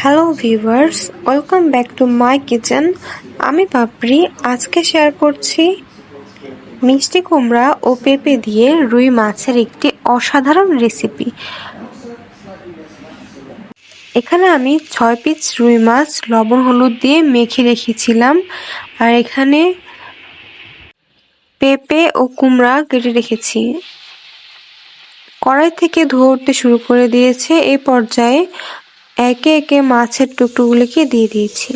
Hello viewers, welcome back to my kitchen. আমি পাপড়ি। আজকে share করছি মিষ্টি কুমড়া ও পেঁপে দিয়ে রুই মাছের একটি অসাধারণ রেসিপি। এখানে আমি 6 পিস রুই মাছ লবণ হলুদ দিয়ে মেখে রেখেছিলাম, আর এখানে পেঁপে ও কুমড়া কেটে রেখেছি। কড়াই থেকে ধোয়া উঠতে শুরু করে দিয়েছে। এই পর্যায়ে একে একে মাছের টুকরোগুলিকে দিয়ে দিয়েছি।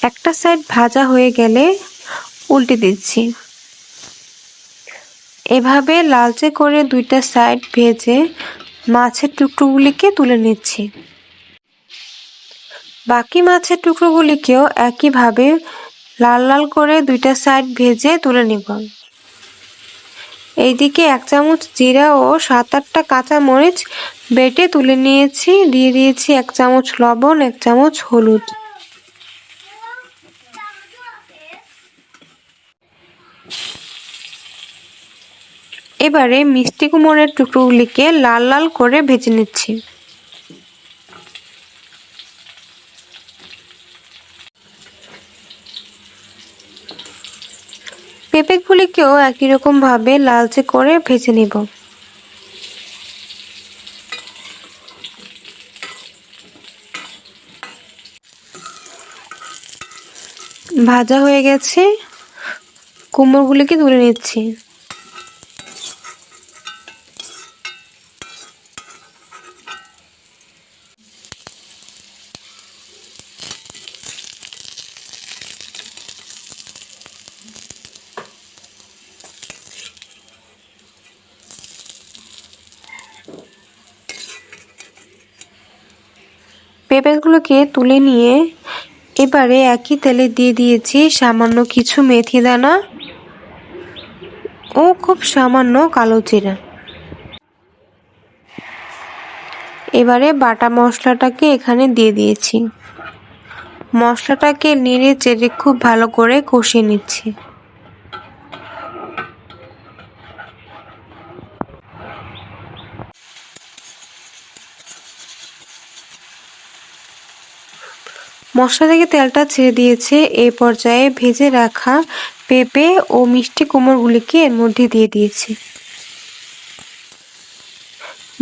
একটা সাইড ভাজা হয়ে গেলে উল্টে দিচ্ছি। এভাবে লালচে করে দুইটা সাইড ভেজে মাছের টুকরোগুলিকে তুলে নিচ্ছি। বাকি মাছের টুকরোগুলিকেও একইভাবে লাল লাল করে দুইটা সাইড ভেজে তুলে নিব। এইদিকে 1 চামচ জিরা ও 7-8টা কাঁচা মরিচ বেটে তুলে নিয়েছি। দিয়ে দিয়েছি 1 চামচ লবণ, 1 চামচ হলুদ। এবারে মিষ্টি কুমড়ের টুকরোগুলিকে লাল লাল করে ভেজে নিচ্ছি। পেঁপেগুলিকেও একই রকম ভাবে লালচে করে ভেজে নিব। ভাজা হয়ে গেছে, কুমড়োগুলিকে তুলে নিচ্ছি। পেঁপেগুলোকে তুলে নিয়ে এবারে একই তেলে দিয়ে দিয়েছি সামান্য কিছু মেথি দানা ও খুব সামান্য কালো জিরা। এবারে বাটা মশলাটাকে এখানে দিয়ে দিয়েছি। মশলাটাকে নেড়ে চেড়ে খুব ভালো করে কষিয়ে নিচ্ছি। মশলা থেকে তেলটা ছেড়ে দিয়েছে। এই পর্যায়ে ভেজে রাখা পেঁপে ও মিষ্টি কুমড়োগুলিকে এর মধ্যে দিয়ে দিয়েছি।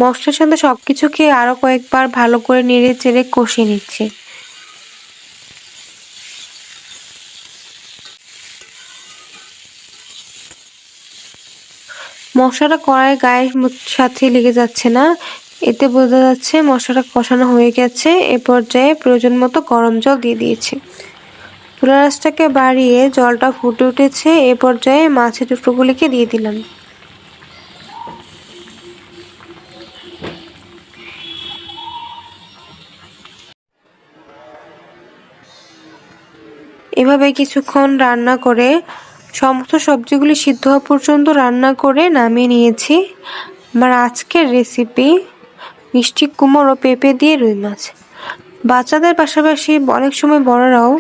মশলার সাথে সবকিছুকে আরো কয়েকবার ভালো করে নেড়ে চেড়ে কষিয়ে নিচ্ছি। মশলাটা কড়াইয়ের গায়ের সাথে লেগে যাচ্ছে না, এতে বোঝা যাচ্ছে মশলাটা কষানো হয়ে গেছে। এ পর্যায়ে প্রয়োজন মতো গরম জল দিয়ে দিয়েছি। চুলার আঁচটাকে বাড়িয়ে জলটা ফুটে উঠেছে। এ পর্যায়ে মাছের টুকরোগুলিকে দিয়ে দিলাম। এভাবে কিছুক্ষণ রান্না করে সমস্ত সবজিগুলি সিদ্ধ হওয়া পর্যন্ত রান্না করে নামিয়ে নিয়েছি। আমার আজকের রেসিপি মিষ্টি কুমড়ো ও পেঁপে দিয়ে রুই মাছ। বাচ্চাদের পাশাপাশি অনেক সময় বড়রাও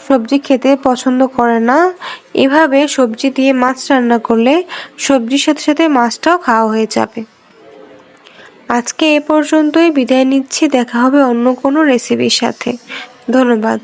সবজি খেতে পছন্দ করে না। এভাবে সবজি দিয়ে মাছ রান্না করলে সবজির সাথে সাথে মাছটাও খাওয়া হয়ে যাবে। আজকে এ পর্যন্তই বিদায় নিচ্ছি। দেখা হবে অন্য কোনো রেসিপির সাথে। ধন্যবাদ।